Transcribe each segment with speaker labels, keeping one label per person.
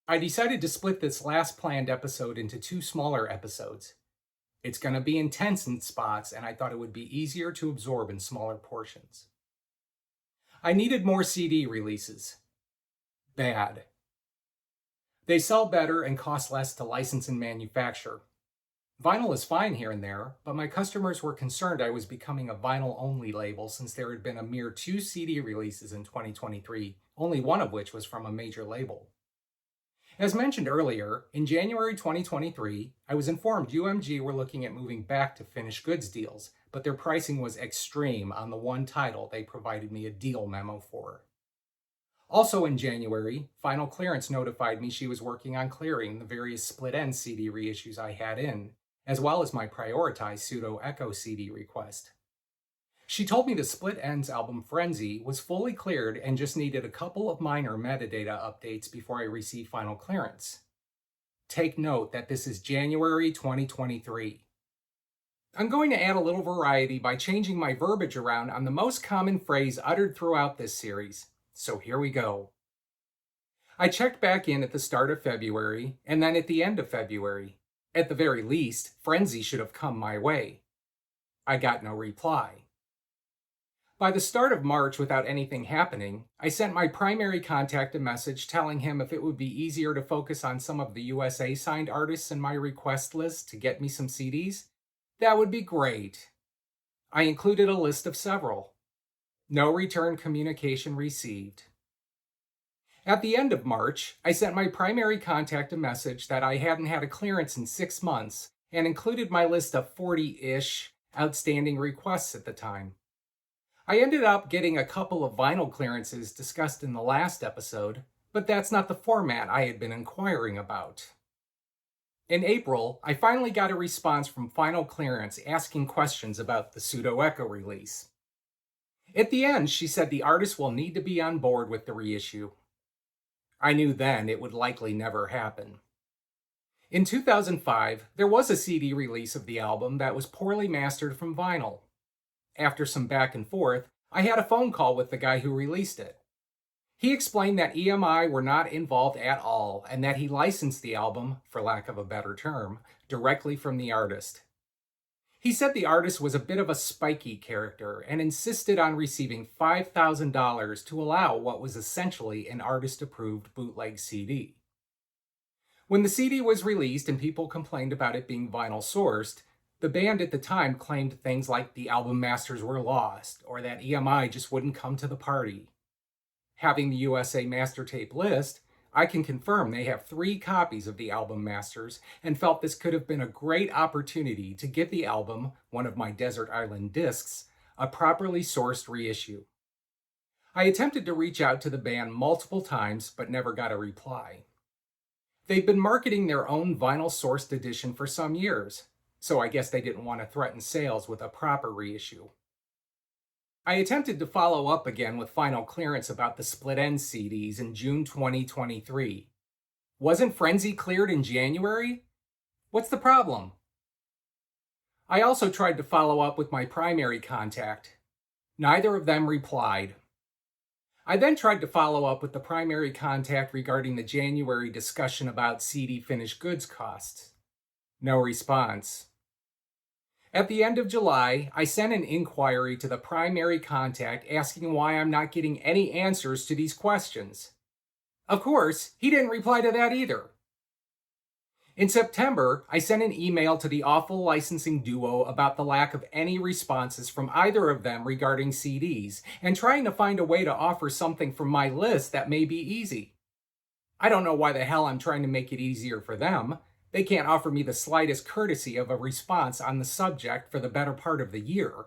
Speaker 1: I decided to split this last planned episode into two smaller episodes. It's going to be intense in spots, and I thought it would be easier to absorb in smaller portions. I needed more CD releases. Bad. They sell better and cost less to license and manufacture. Vinyl is fine here and there, but my customers were concerned I was becoming a vinyl-only label since there had been a mere 2 CD releases in 2023, only one of which was from a major label. As mentioned earlier, in January 2023, I was informed UMG were looking at moving back to finished goods deals, but their pricing was extreme on the one title they provided me a deal memo for. Also in January, Final Clearance notified me she was working on clearing the various split-end CD reissues I had in, as well as my prioritized pseudo-echo CD request. She told me the Split Ends album Frenzy was fully cleared and just needed a couple of minor metadata updates before I received final clearance. Take note that this is January 2023. I'm going to add a little variety by changing my verbiage around on the most common phrase uttered throughout this series, so here we go. I checked back in at the start of February and then at the end of February. At the very least, Frenzy should have come my way. I got no reply. By the start of March, without anything happening, I sent my primary contact a message telling him if it would be easier to focus on some of the USA signed artists in my request list to get me some CDs, that would be great. I included a list of several. No return communication received. At the end of March, I sent my primary contact a message that I hadn't had a clearance in 6 months and included my list of 40-ish outstanding requests at the time. I ended up getting a couple of vinyl clearances discussed in the last episode, but that's not the format I had been inquiring about. In April, I finally got a response from Final Clearance asking questions about the pseudo-echo release. At the end, she said the artist will need to be on board with the reissue. I knew then it would likely never happen. In 2005, there was a CD release of the album that was poorly mastered from vinyl. After some back and forth, I had a phone call with the guy who released it. He explained that EMI were not involved at all and that he licensed the album, for lack of a better term, directly from the artist. He said the artist was a bit of a spiky character and insisted on receiving $5,000 to allow what was essentially an artist-approved bootleg CD. When the CD was released and people complained about it being vinyl-sourced, the band at the time claimed things like the album masters were lost or that EMI just wouldn't come to the party. Having the USA master tape list, I can confirm they have 3 copies of the album masters and felt this could have been a great opportunity to get the album, one of my Desert Island discs, a properly sourced reissue. I attempted to reach out to the band multiple times but never got a reply. They've been marketing their own vinyl-sourced edition for some years, so I guess they didn't want to threaten sales with a proper reissue. I attempted to follow up again with Final Clearance about the Split End CDs in June 2023. Wasn't Frenzy cleared in January? What's the problem? I also tried to follow up with my primary contact. Neither of them replied. I then tried to follow up with the primary contact regarding the January discussion about CD finished goods costs. No response. At the end of July, I sent an inquiry to the primary contact asking why I'm not getting any answers to these questions. Of course, he didn't reply to that either. In September, I sent an email to the awful licensing duo about the lack of any responses from either of them regarding CDs and trying to find a way to offer something from my list that may be easy. I don't know why the hell I'm trying to make it easier for them. They can't offer me the slightest courtesy of a response on the subject for the better part of the year.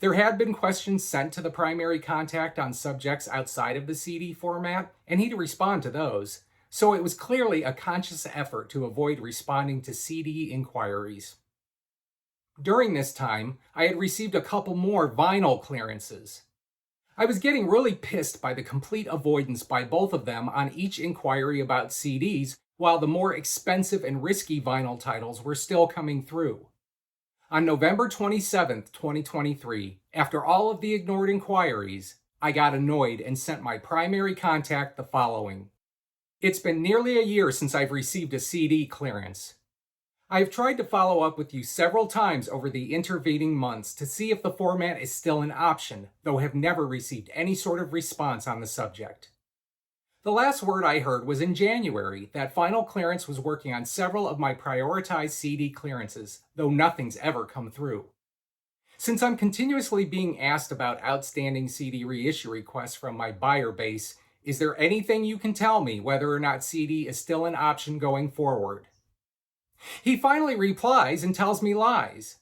Speaker 1: There had been questions sent to the primary contact on subjects outside of the CD format, and he'd respond to those, so it was clearly a conscious effort to avoid responding to CD inquiries. During this time, I had received a couple more vinyl clearances. I was getting really pissed by the complete avoidance by both of them on each inquiry about CDs, while the more expensive and risky vinyl titles were still coming through. On November 27th, 2023, after all of the ignored inquiries, I got annoyed and sent my primary contact the following. It's been nearly a year since I've received a CD clearance. I've tried to follow up with you several times over the intervening months to see if the format is still an option, though have never received any sort of response on the subject. The last word I heard was in January that Final Clearance was working on several of my prioritized CD clearances, though nothing's ever come through. Since I'm continuously being asked about outstanding CD reissue requests from my buyer base, is there anything you can tell me whether or not CD is still an option going forward? He finally replies and tells me lies.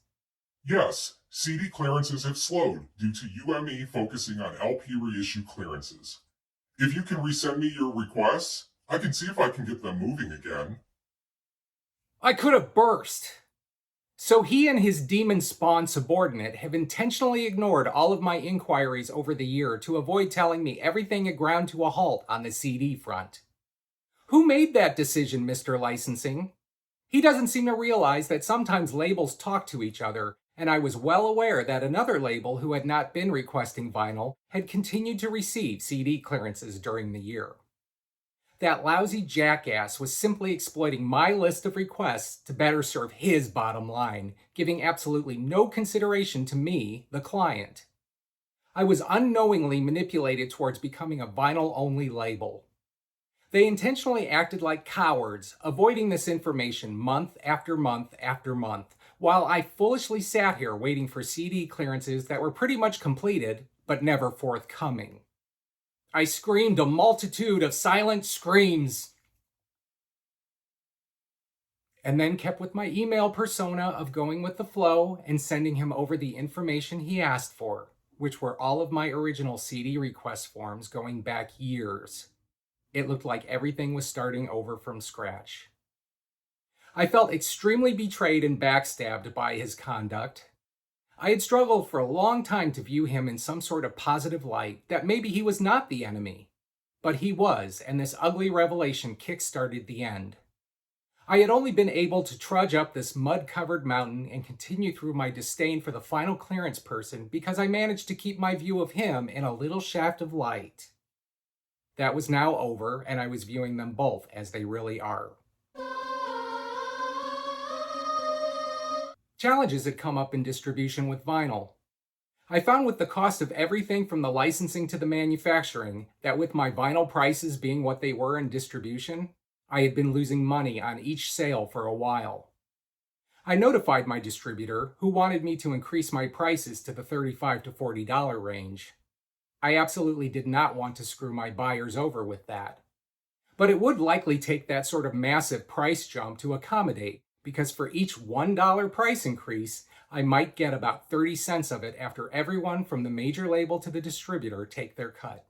Speaker 2: Yes, CD clearances have slowed due to UME focusing on LP reissue clearances. If you can resend me your requests, I can see if I can get them moving again.
Speaker 1: I could have burst. So he and his demon-spawned subordinate have intentionally ignored all of my inquiries over the year to avoid telling me everything had ground to a halt on the CD front. Who made that decision, Mr. Licensing? He doesn't seem to realize that sometimes labels talk to each other, and I was well aware that another label who had not been requesting vinyl had continued to receive CD clearances during the year. That lousy jackass was simply exploiting my list of requests to better serve his bottom line, giving absolutely no consideration to me, the client. I was unknowingly manipulated towards becoming a vinyl-only label. They intentionally acted like cowards, avoiding this information month after month after month, while I foolishly sat here waiting for CD clearances that were pretty much completed, but never forthcoming. I screamed a multitude of silent screams, and then kept with my email persona of going with the flow and sending him over the information he asked for, which were all of my original CD request forms going back years. It looked like everything was starting over from scratch. I felt extremely betrayed and backstabbed by his conduct. I had struggled for a long time to view him in some sort of positive light, that maybe he was not the enemy. But he was, and this ugly revelation kick-started the end. I had only been able to trudge up this mud-covered mountain and continue through my disdain for the final clearance person because I managed to keep my view of him in a little shaft of light. That was now over, and I was viewing them both as they really are. Challenges had come up in distribution with vinyl. I found with the cost of everything from the licensing to the manufacturing that with my vinyl prices being what they were in distribution, I had been losing money on each sale for a while. I notified my distributor, who wanted me to increase my prices to the $35 to $40 range. I absolutely did not want to screw my buyers over with that. But it would likely take that sort of massive price jump to accommodate, because for each $1 price increase, I might get about 30 cents of it after everyone from the major label to the distributor take their cut.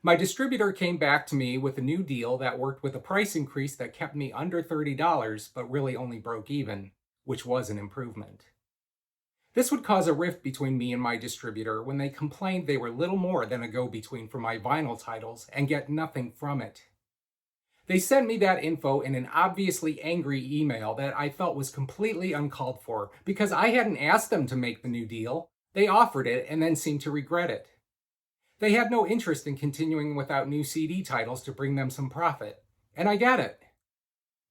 Speaker 1: My distributor came back to me with a new deal that worked with a price increase that kept me under $30, but really only broke even, which was an improvement. This would cause a rift between me and my distributor when they complained they were little more than a go-between for my vinyl titles and get nothing from it. They sent me that info in an obviously angry email that I felt was completely uncalled for because I hadn't asked them to make the new deal. They offered it and then seemed to regret it. They had no interest in continuing without new CD titles to bring them some profit, and I get it.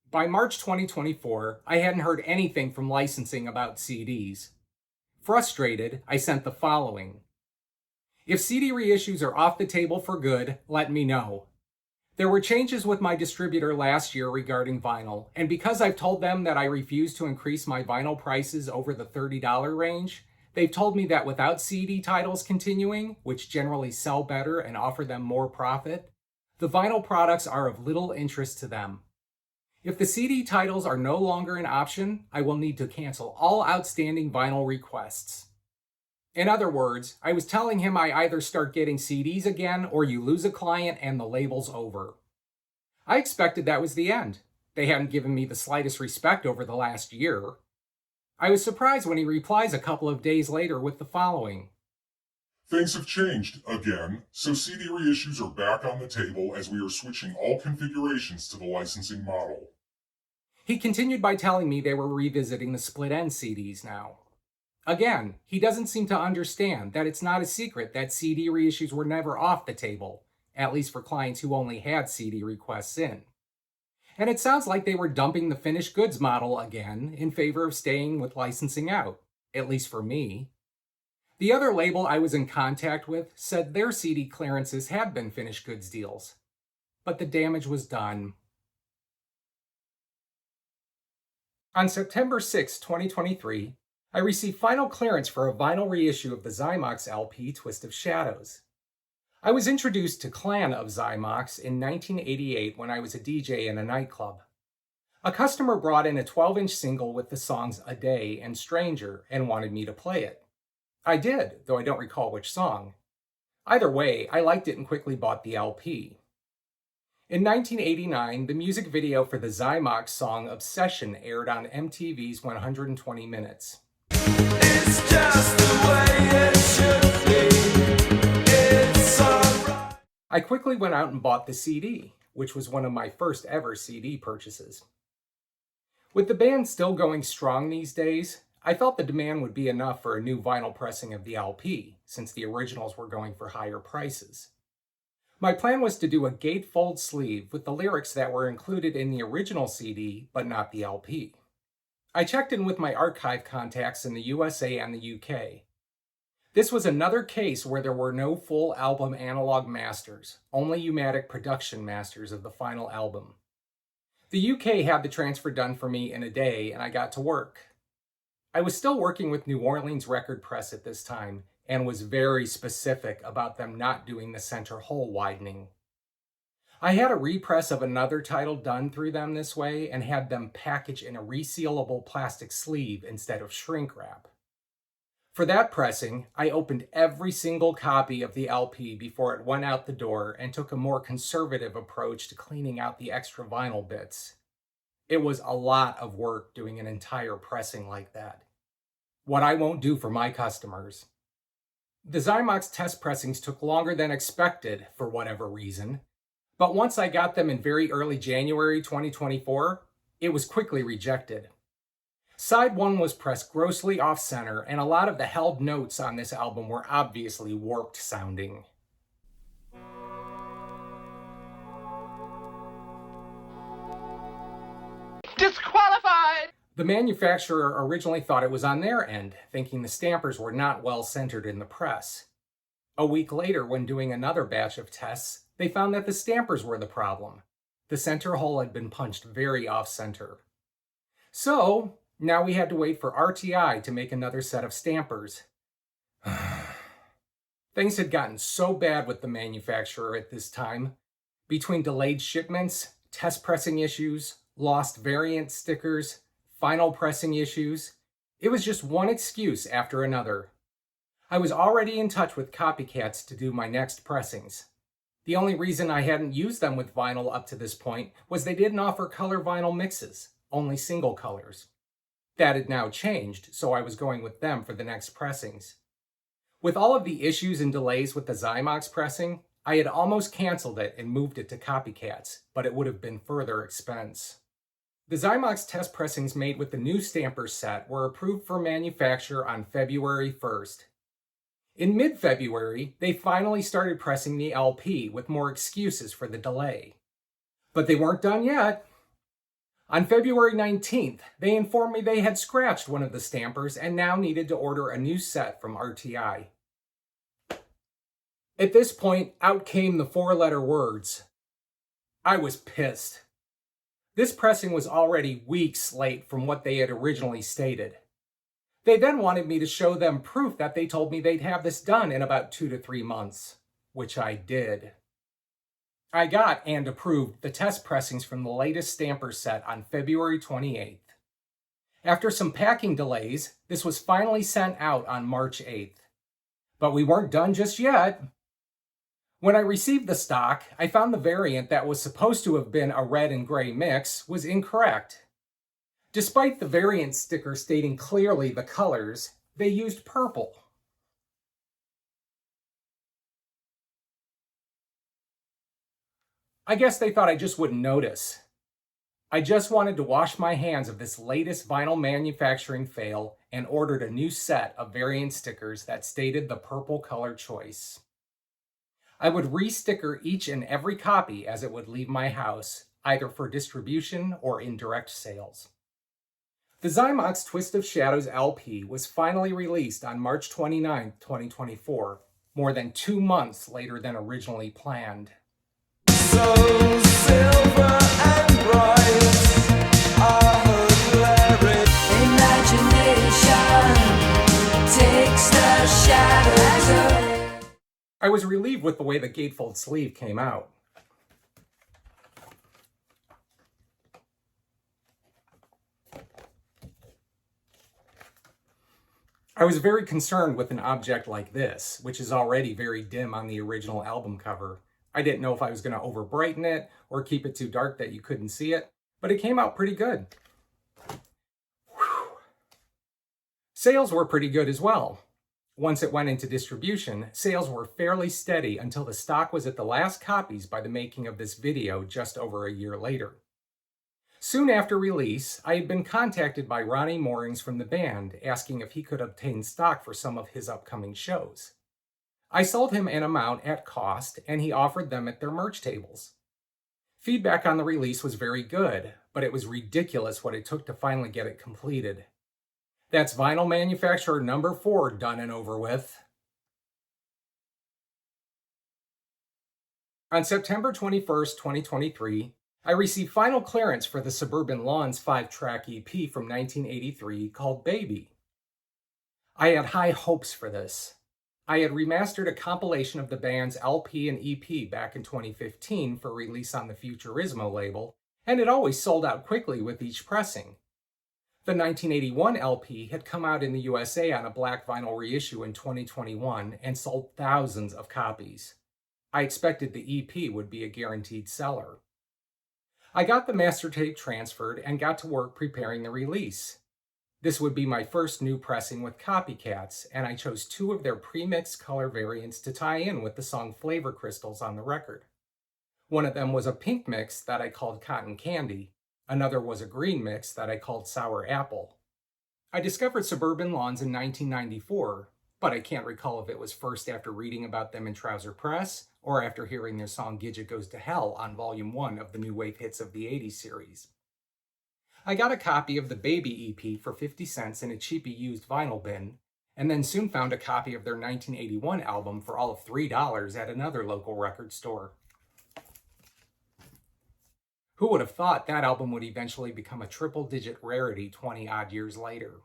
Speaker 1: By March 2024, I hadn't heard anything from licensing about CDs. Frustrated, I sent the following. If CD reissues are off the table for good, let me know. There were changes with my distributor last year regarding vinyl, and because I've told them that I refuse to increase my vinyl prices over the $30 range, they've told me that without CD titles continuing, which generally sell better and offer them more profit, the vinyl products are of little interest to them. If the CD titles are no longer an option, I will need to cancel all outstanding vinyl requests. In other words, I was telling him I either start getting CDs again or you lose a client and the label's over. I expected that was the end. They hadn't given me the slightest respect over the last year. I was surprised when he replies a couple of days later with the following.
Speaker 2: Things have changed again, so CD reissues are back on the table as we are switching all configurations to the licensing model.
Speaker 1: He continued by telling me they were revisiting the split-end CDs now. Again, he doesn't seem to understand that it's not a secret that CD reissues were never off the table, at least for clients who only had CD requests in. And it sounds like they were dumping the finished goods model again in favor of staying with licensing out, at least for me. The other label I was in contact with said their CD clearances had been finished goods deals, but the damage was done. On September 6, 2023, I received final clearance for a vinyl reissue of the Zymox LP Twist of Shadows. I was introduced to Clan of Zymox in 1988 when I was a DJ in a nightclub. A customer brought in a 12-inch single with the songs A Day and Stranger and wanted me to play it. I did, though I don't recall which song. Either way, I liked it and quickly bought the LP. In 1989, the music video for the Zymox song Obsession aired on MTV's 120 Minutes. It's just the way it should be. It's alright. I quickly went out and bought the CD, which was one of my first ever CD purchases. With the band still going strong these days, I felt the demand would be enough for a new vinyl pressing of the LP, since the originals were going for higher prices. My plan was to do a gatefold sleeve with the lyrics that were included in the original CD, but not the LP. I checked in with my archive contacts in the USA and the UK. This was another case where there were no full album analog masters, only U-matic production masters of the final album. The UK had the transfer done for me in a day, and I got to work. I was still working with New Orleans Record Press at this time, and was very specific about them not doing the center hole widening. I had a repress of another title done through them this way and had them packaged in a resealable plastic sleeve instead of shrink wrap. For that pressing, I opened every single copy of the LP before it went out the door and took a more conservative approach to cleaning out the extra vinyl bits. It was a lot of work doing an entire pressing like that. What I won't do for my customers. The Zymox test pressings took longer than expected for whatever reason, but once I got them in very early January 2024, it was quickly rejected. Side 1 was pressed grossly off-center, and a lot of the held notes on this album were obviously warped sounding.
Speaker 3: Disqualified!
Speaker 1: The manufacturer originally thought it was on their end, thinking the stampers were not well centered in the press. A week later, when doing another batch of tests, they found that the stampers were the problem. The center hole had been punched very off-center. So, now we had to wait for RTI to make another set of stampers. Things had gotten so bad with the manufacturer at this time. Between delayed shipments, test pressing issues, lost variant stickers, final pressing issues, it was just one excuse after another. I was already in touch with copycats to do my next pressings. The only reason I hadn't used them with vinyl up to this point was they didn't offer color vinyl mixes, only single colors. That had now changed, so I was going with them for the next pressings. With all of the issues and delays with the Zymox pressing, I had almost canceled it and moved it to copycats, but it would have been further expense. The Zymox test pressings made with the new stamper set were approved for manufacture on February 1st. In mid-February, they finally started pressing the LP with more excuses for the delay. But they weren't done yet. On February 19th, they informed me they had scratched one of the stampers and now needed to order a new set from RTI. At this point, out came the four-letter words. I was pissed. This pressing was already weeks late from what they had originally stated. They then wanted me to show them proof that they told me they'd have this done in about 2 to 3 months, which I did. I got and approved the test pressings from the latest stamper set on February 28th. After some packing delays, this was finally sent out on March 8th. But we weren't done just yet. When I received the stock, I found the variant that was supposed to have been a red and gray mix was incorrect. Despite the variant sticker stating clearly the colors, they used purple. I guess they thought I just wouldn't notice. I just wanted to wash my hands of this latest vinyl manufacturing fail and ordered a new set of variant stickers that stated the purple color choice. I would re-sticker each and every copy as it would leave my house, either for distribution or in direct sales. The Zymox Twist of Shadows LP was finally released on March 29, 2024, more than 2 months later than originally planned.
Speaker 4: So silver and bright, imagination takes the shadows away.
Speaker 1: I was relieved with the way the gatefold sleeve came out. I was very concerned with an object like this, which is already very dim on the original album cover. I didn't know if I was going to over-brighten it or keep it too dark that you couldn't see it, but it came out pretty good. Whew. Sales were pretty good as well. Once it went into distribution, sales were fairly steady until the stock was at the last copies by the making of this video just over a year later. Soon after release, I had been contacted by Ronnie Moorings from the band asking if he could obtain stock for some of his upcoming shows. I sold him an amount at cost, and he offered them at their merch tables. Feedback on the release was very good, but it was ridiculous what it took to finally get it completed. That's vinyl manufacturer number 4 done and over with. On September 21st, 2023, I received final clearance for the Suburban Lawns 5-track EP from 1983 called Baby. I had high hopes for this. I had remastered a compilation of the band's LP and EP back in 2015 for release on the Futurismo label, and it always sold out quickly with each pressing. The 1981 LP had come out in the USA on a black vinyl reissue in 2021 and sold thousands of copies. I expected the EP would be a guaranteed seller. I got the master tape transferred and got to work preparing the release. This would be my first new pressing with Copycats, and I chose 2 of their pre-mixed color variants to tie in with the song Flavor Crystals on the record. One of them was a pink mix that I called Cotton Candy. Another was a green mix that I called Sour Apple. I discovered Suburban Lawns in 1994, but I can't recall if it was first after reading about them in Trouser Press or after hearing their song Gidget Goes to Hell on Volume 1 of the New Wave Hits of the 80s series. I got a copy of the Baby EP for 50 cents in a cheapy used vinyl bin, and then soon found a copy of their 1981 album for all of $3 at another local record store. Who would have thought that album would eventually become a triple-digit rarity 20-odd years later?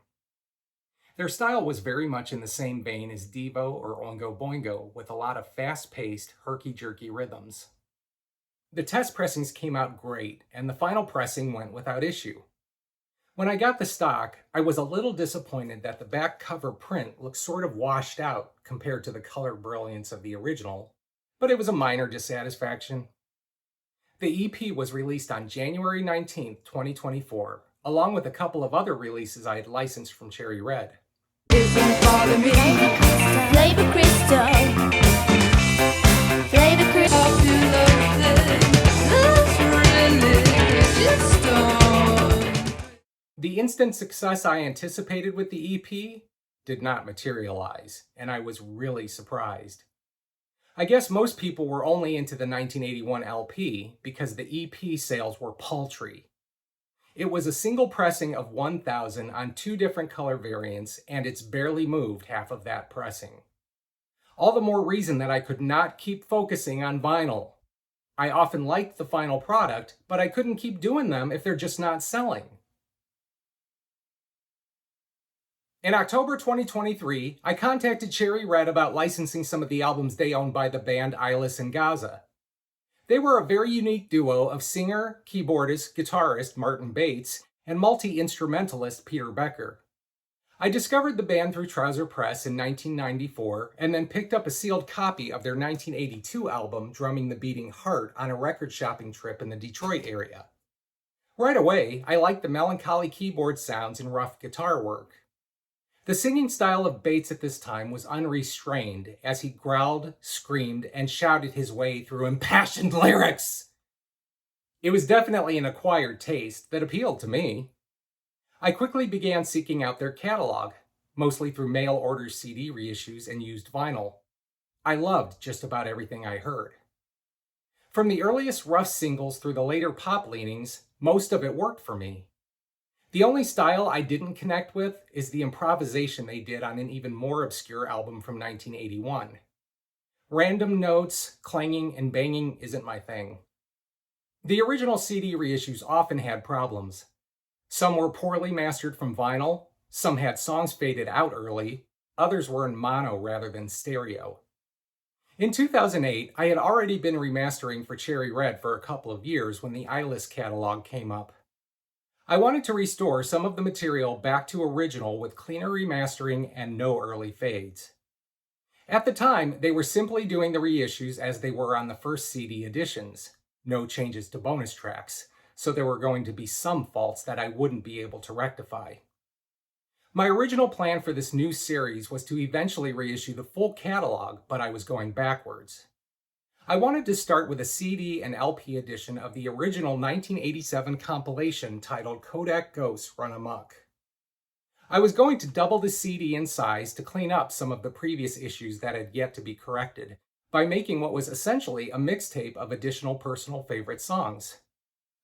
Speaker 1: Their style was very much in the same vein as Devo or Oingo Boingo, with a lot of fast-paced, herky-jerky rhythms. The test pressings came out great, and the final pressing went without issue. When I got the stock, I was a little disappointed that the back cover print looked sort of washed out compared to the color brilliance of the original, but it was a minor dissatisfaction. The EP was released on January 19, 2024, along with a couple of other releases I had licensed from Cherry Red.
Speaker 5: Flavor Crystal. Flavor
Speaker 1: The instant success I anticipated with the EP did not materialize, and I was really surprised. I guess most people were only into the 1981 LP because the EP sales were paltry. It was a single pressing of 1,000 on 2 different color variants, and it's barely moved half of that pressing. All the more reason that I could not keep focusing on vinyl. I often liked the final product, but I couldn't keep doing them if they're just not selling. In October 2023, I contacted Cherry Red about licensing some of the albums they owned by the band Isis and Gaza. They were a very unique duo of singer, keyboardist, guitarist Martin Bates, and multi-instrumentalist Peter Becker. I discovered the band through Trouser Press in 1994, and then picked up a sealed copy of their 1982 album, Drumming the Beating Heart, on a record shopping trip in the Detroit area. Right away, I liked the melancholy keyboard sounds and rough guitar work. The singing style of Bates at this time was unrestrained as he growled, screamed, and shouted his way through impassioned lyrics. It was definitely an acquired taste that appealed to me. I quickly began seeking out their catalog, mostly through mail order CD reissues and used vinyl. I loved just about everything I heard. From the earliest rough singles through the later pop leanings, most of it worked for me. The only style I didn't connect with is the improvisation they did on an even more obscure album from 1981. Random notes, clanging, and banging isn't my thing. The original CD reissues often had problems. Some were poorly mastered from vinyl, some had songs faded out early, others were in mono rather than stereo. In 2008, I had already been remastering for Cherry Red for a couple of years when the Isis catalog came up. I wanted to restore some of the material back to original with cleaner remastering and no early fades. At the time, they were simply doing the reissues as they were on the first CD editions, no changes to bonus tracks, so there were going to be some faults that I wouldn't be able to rectify. My original plan for this new series was to eventually reissue the full catalog, but I was going backwards. I wanted to start with a CD and LP edition of the original 1987 compilation titled Kodak Ghosts Run Amok. I was going to double the CD in size to clean up some of the previous issues that had yet to be corrected, by making what was essentially a mixtape of additional personal favorite songs.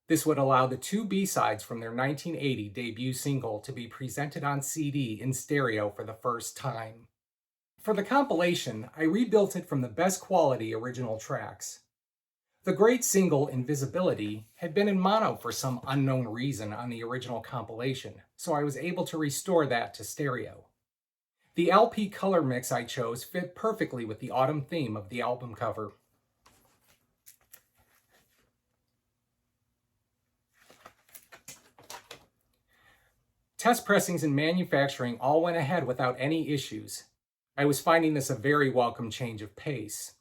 Speaker 1: This would allow the two B-sides from their 1980 debut single to be presented on CD in stereo for the first time. For the compilation, I rebuilt it from the best quality original tracks. The great single Invisibility had been in mono for some unknown reason on the original compilation, so I was able to restore that to stereo. The LP color mix I chose fit perfectly with the autumn theme of the album cover. Test pressings and manufacturing all went ahead without any issues. I was finding this a very welcome change of pace.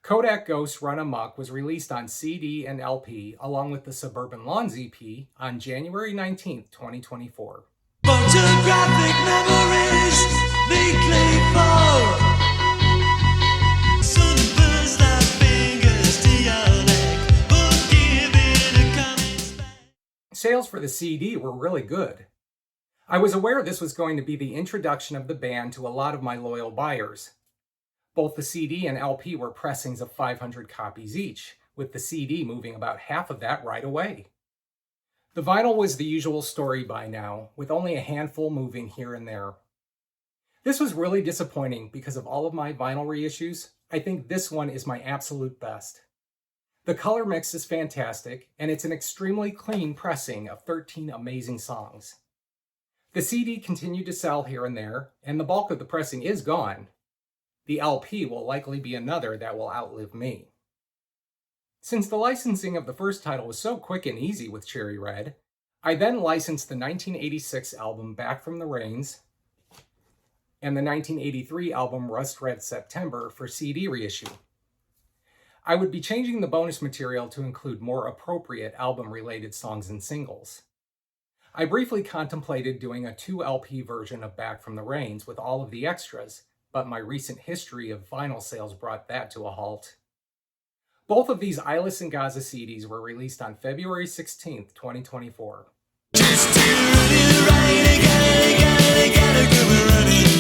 Speaker 1: Kodak Ghosts Run Amok was released on CD and LP along with the Suburban Lawns EP on January 19, 2024.
Speaker 4: Photographic memories neatly fold. Sunburns like fingers to your neck, but give it a coming smack.
Speaker 1: Sales for the CD were really good. I was aware this was going to be the introduction of the band to a lot of my loyal buyers. Both the CD and LP were pressings of 500 copies each, with the CD moving about half of that right away. The vinyl was the usual story by now, with only a handful moving here and there. This was really disappointing because of all of my vinyl reissues. I think this one is my absolute best. The color mix is fantastic, and it's an extremely clean pressing of 13 amazing songs. The CD continued to sell here and there, and the bulk of the pressing is gone. The LP will likely be another that will outlive me. Since the licensing of the first title was so quick and easy with Cherry Red, I then licensed the 1986 album Back from the Rains and the 1983 album Rust Red September for CD reissue. I would be changing the bonus material to include more appropriate album-related songs and singles. I briefly contemplated doing a 2 LP version of Back from the Rains with all of the extras, but my recent history of vinyl sales brought that to a halt. Both of these Isis and Gaza CDs were released on February 16, 2024.
Speaker 4: Just to really right again, a good running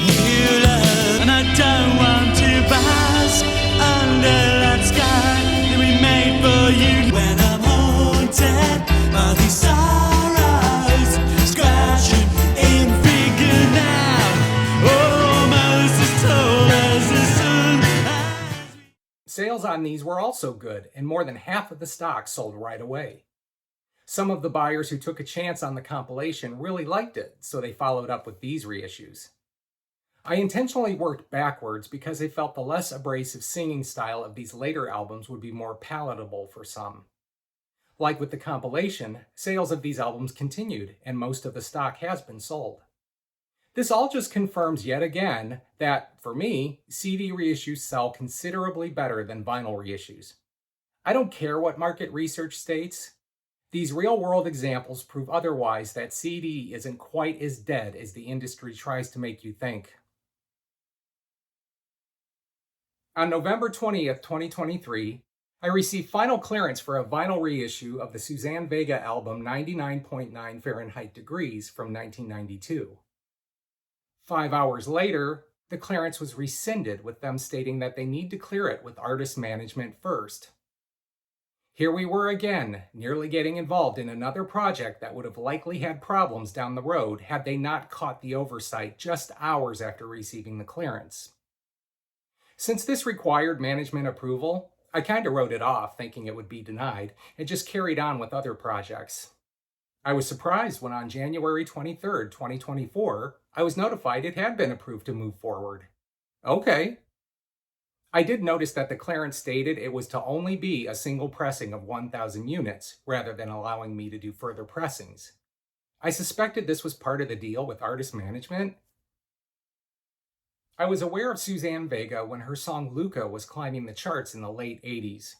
Speaker 4: new love. And I don't want to bask under that sky that we made for you. When I'm haunted by these sorrows, scratching in figure now, almost as tall as the sun.
Speaker 1: Sales on these were also good, and more than half of the stock sold right away. Some of the buyers who took a chance on the compilation really liked it, so they followed up with these reissues. I intentionally worked backwards because I felt the less abrasive singing style of these later albums would be more palatable for some. Like with the compilation, sales of these albums continued, and most of the stock has been sold. This all just confirms yet again that, for me, CD reissues sell considerably better than vinyl reissues. I don't care what market research states. These real-world examples prove otherwise, that CD isn't quite as dead as the industry tries to make you think. On November 20th, 2023, I received final clearance for a vinyl reissue of the Suzanne Vega album 99.9 Fahrenheit Degrees from 1992. 5 hours later, the clearance was rescinded with them stating that they need to clear it with artist management first. Here we were again, nearly getting involved in another project that would have likely had problems down the road had they not caught the oversight just hours after receiving the clearance. Since this required management approval, I kind of wrote it off thinking it would be denied and just carried on with other projects. I was surprised when on January 23rd, 2024, I was notified it had been approved to move forward. Okay. I did notice that the clearance stated it was to only be a single pressing of 1,000 units, rather than allowing me to do further pressings. I suspected this was part of the deal with artist management. I was aware of Suzanne Vega when her song Luca was climbing the charts in the late 80s.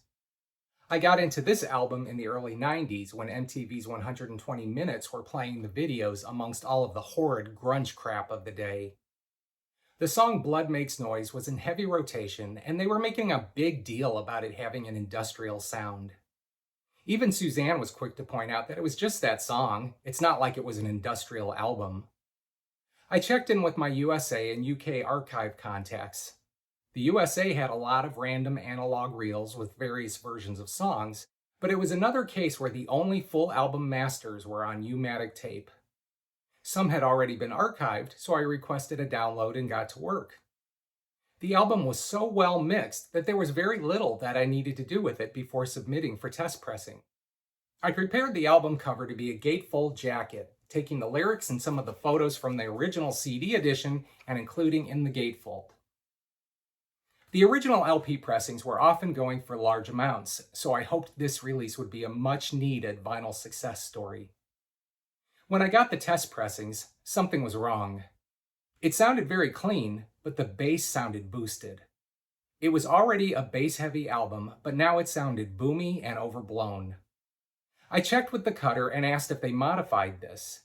Speaker 1: I got into this album in the early 90s when MTV's 120 Minutes were playing the videos amongst all of the horrid grunge crap of the day. The song Blood Makes Noise was in heavy rotation, and they were making a big deal about it having an industrial sound. Even Suzanne was quick to point out that it was just that song. It's not like it was an industrial album. I checked in with my USA and UK archive contacts. The USA had a lot of random analog reels with various versions of songs, but it was another case where the only full album masters were on U-matic tape. Some had already been archived, so I requested a download and got to work. The album was so well mixed that there was very little that I needed to do with it before submitting for test pressing. I prepared the album cover to be a gatefold jacket, taking the lyrics and some of the photos from the original CD edition and including in the gatefold. The original LP pressings were often going for large amounts, so I hoped this release would be a much-needed vinyl success story. When I got the test pressings, something was wrong. It sounded very clean, but the bass sounded boosted. It was already a bass-heavy album, but now it sounded boomy and overblown. I checked with the cutter and asked if they modified this.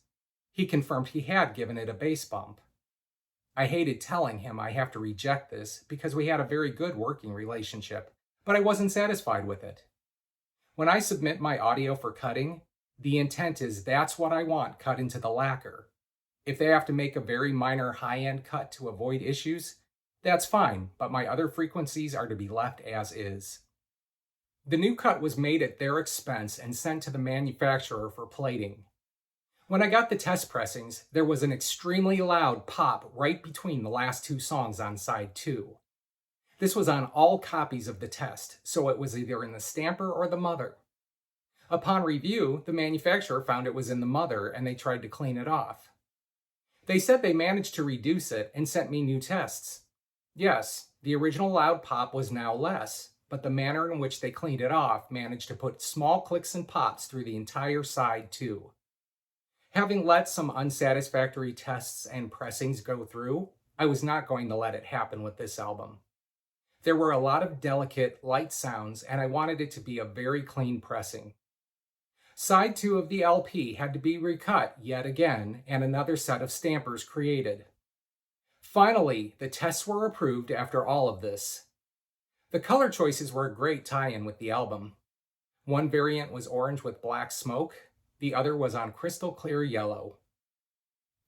Speaker 1: He confirmed he had given it a bass bump. I hated telling him I have to reject this because we had a very good working relationship, but I wasn't satisfied with it. When I submit my audio for cutting, the intent is that's what I want cut into the lacquer. If they have to make a very minor high-end cut to avoid issues, that's fine, but my other frequencies are to be left as is. The new cut was made at their expense and sent to the manufacturer for plating. When I got the test pressings, there was an extremely loud pop right between the last two songs on side 2. This was on all copies of the test, so it was either in the stamper or the mother. Upon review, the manufacturer found it was in the mother and they tried to clean it off. They said they managed to reduce it and sent me new tests. Yes, the original loud pop was now less, but the manner in which they cleaned it off managed to put small clicks and pops through the entire side too. Having let some unsatisfactory tests and pressings go through, I was not going to let it happen with this album. There were a lot of delicate, light sounds, and I wanted it to be a very clean pressing. Side 2 of the LP had to be recut yet again, and another set of stampers created. Finally, the tests were approved after all of this. The color choices were a great tie-in with the album. One variant was orange with black smoke, the other was on crystal clear yellow.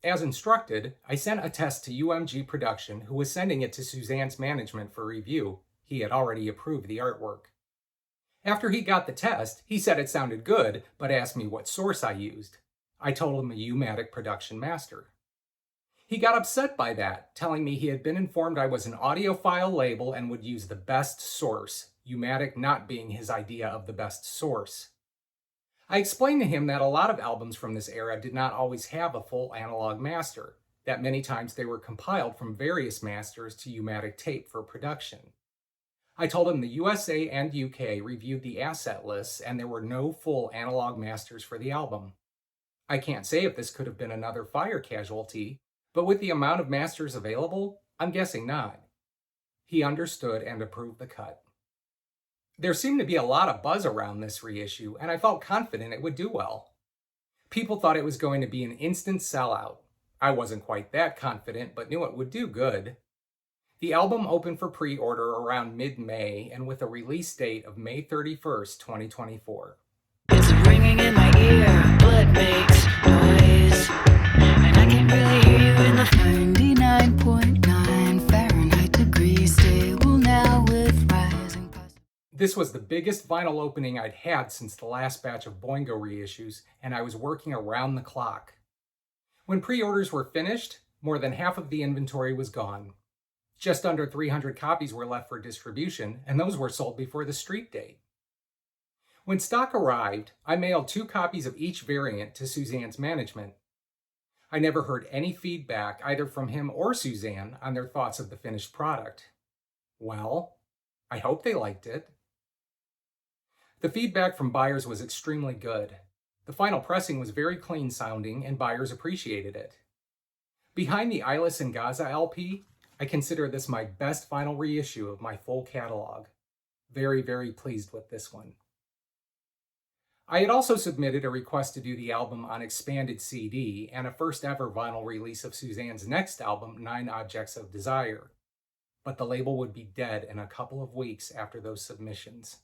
Speaker 1: As instructed, I sent a test to UMG Production, who was sending it to Suzanne's management for review. He had already approved the artwork. After he got the test, he said it sounded good, but asked me what source I used. I told him a U-matic production master. He got upset by that, telling me he had been informed I was an audiophile label and would use the best source, U-matic not being his idea of the best source. I explained to him that a lot of albums from this era did not always have a full analog master, that many times they were compiled from various masters to U-matic tape for production. I told him the USA and UK reviewed the asset lists and there were no full analog masters for the album. I can't say if this could have been another fire casualty, but with the amount of masters available, I'm guessing not. He understood and approved the cut. There seemed to be a lot of buzz around this reissue, and I felt confident it would do well. People thought it was going to be an instant sellout. I wasn't quite that confident, but knew it would do good. The album opened for pre-order around mid-May, and with a release date of May 31st, 2024.
Speaker 4: It's ringing in my ear, blood makes noise, and I can really hear you in the 99.9
Speaker 1: This was the biggest vinyl opening I'd had since the last batch of Boingo reissues, and I was working around the clock. When pre-orders were finished, more than half of the inventory was gone. Just under 300 copies were left for distribution, and those were sold before the street date. When stock arrived, I mailed 2 copies of each variant to Suzanne's management. I never heard any feedback either from him or Suzanne on their thoughts of the finished product. Well, I hope they liked it. The feedback from buyers was extremely good. The final pressing was very clean sounding and buyers appreciated it. Behind the Isis and Gaza LP, I consider this my best final reissue of my full catalog. Very, very pleased with this one. I had also submitted a request to do the album on expanded CD and a first ever vinyl release of Suzanne's next album, 9 Objects of Desire. But the label would be dead in a couple of weeks after those submissions.